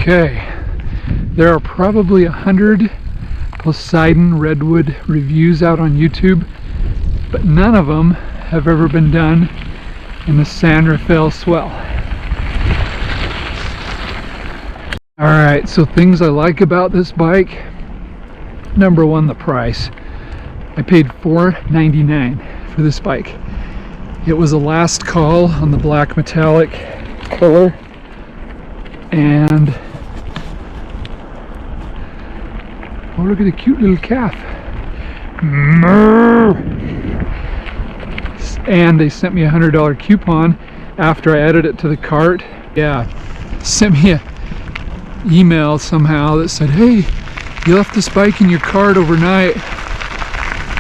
Okay, there are probably 100 Poseidon Redwood reviews out on YouTube, but none of them have ever been done in the San Rafael swell. Alright, so things I like about this bike. Number one, the price. I paid $4.99 for this bike. It was a last call on the black metallic color, and oh, look at the cute little calf. And they sent me a $100 coupon after I added it to the cart. Yeah, sent me an email somehow that said, hey, you left this bike in your cart overnight,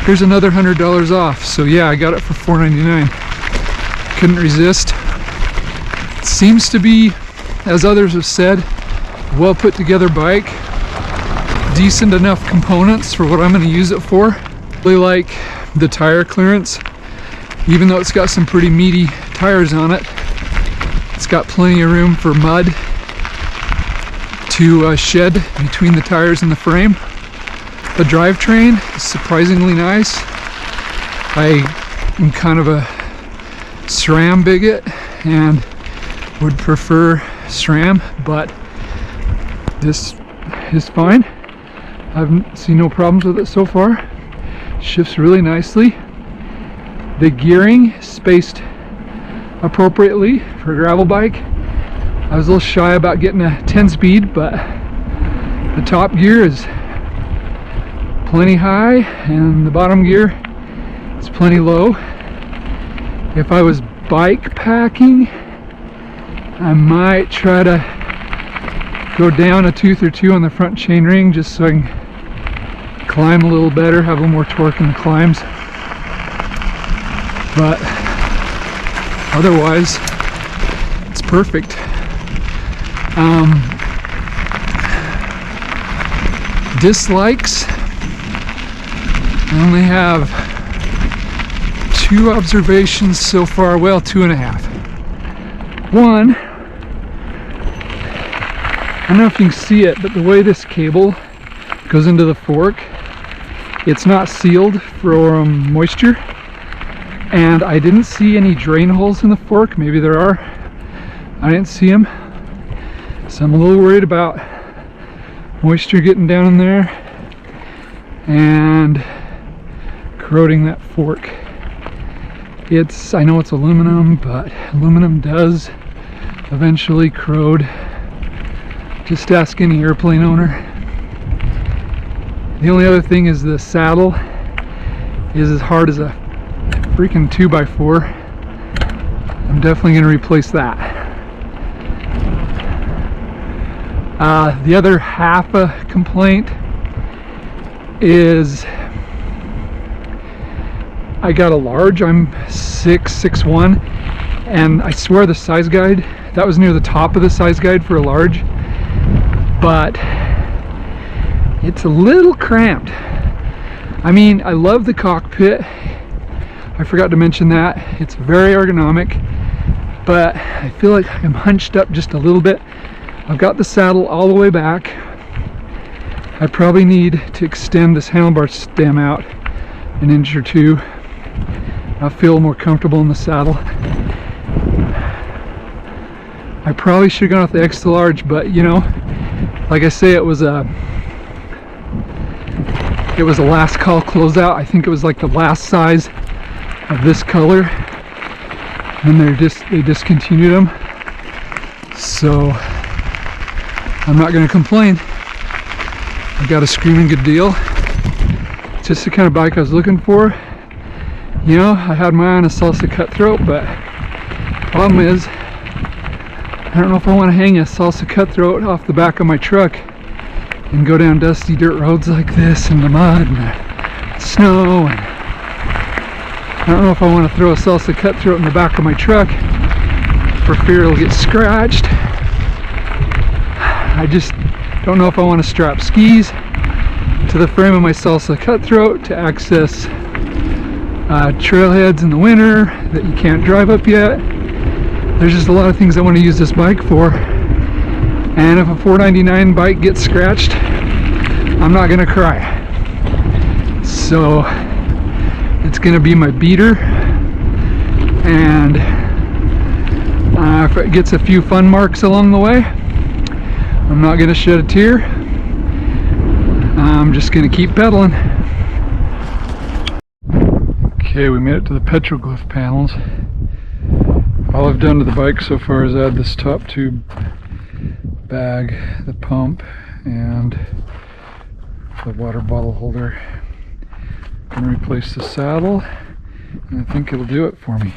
here's another $100 off. So yeah, I got it for $4.99. Couldn't resist. It seems to be, as others have said, a well put together bike. Decent enough components for what I'm going to use it for. Really like the tire clearance. Even though it's got some pretty meaty tires on it, it's got plenty of room for mud to shed between the tires and the frame. The drivetrain is surprisingly nice. I am kind of a SRAM bigot and would prefer SRAM, but this is fine. I've seen no problems with it so far. Shifts really nicely. The gearing spaced appropriately for a gravel bike. I was a little shy about getting a 10-speed, but the top gear is plenty high and the bottom gear is plenty low. If I was bike packing, I might try to go down a tooth or two on the front chainring just so I can climb a little better, have a little more torque in the climbs. But otherwise, it's perfect. Dislikes, I only have 2 observations so far, well, 2.5. One, I don't know if you can see it, but the way this cable goes into the fork, it's not sealed for moisture, and I didn't see any drain holes in the fork. Maybe there are. I didn't see them, so I'm a little worried about moisture getting down in there and corroding that fork. I know it's aluminum, but aluminum does eventually corrode. Just ask any airplane owner. The only other thing is the saddle is as hard as a freaking 2x4. I'm definitely going to replace that. The other half a complaint is I got a large. I'm 6'1", and I swear the size guide, that was near the top of the size guide for a large, but it's a little cramped. I mean, I love the cockpit. I forgot to mention that. It's very ergonomic, but I feel like I'm hunched up just a little bit. I've got the saddle all the way back. I probably need to extend this handlebar stem out an inch or two. I'll feel more comfortable in the saddle. I probably should have gone with the extra large, but you know, like I say, it was a last call closeout. I think it was like the last size of this color, and they discontinued them. So I'm not going to complain. I got a screaming good deal. Just the kind of bike I was looking for. You know, I had my eye on a Salsa Cutthroat, but problem is, I don't know if I want to hang a Salsa Cutthroat off the back of my truck and go down dusty dirt roads like this in the mud and the snow. And I don't know if I want to throw a Salsa Cutthroat in the back of my truck for fear it'll get scratched. I just don't know if I want to strap skis to the frame of my Salsa Cutthroat to access trailheads in the winter that you can't drive up yet. There's just a lot of things I want to use this bike for, And if a $4.99 bike gets scratched, I'm not gonna cry. So it's gonna be my beater, and if it gets a few fun marks along the way, I'm not gonna shed a tear. I'm just gonna keep pedaling. Okay, we made it to the petroglyph panels. All I've done to the bike so far is add this top tube bag, the pump, and the water bottle holder. I'm gonna replace the saddle, and I think it'll do it for me.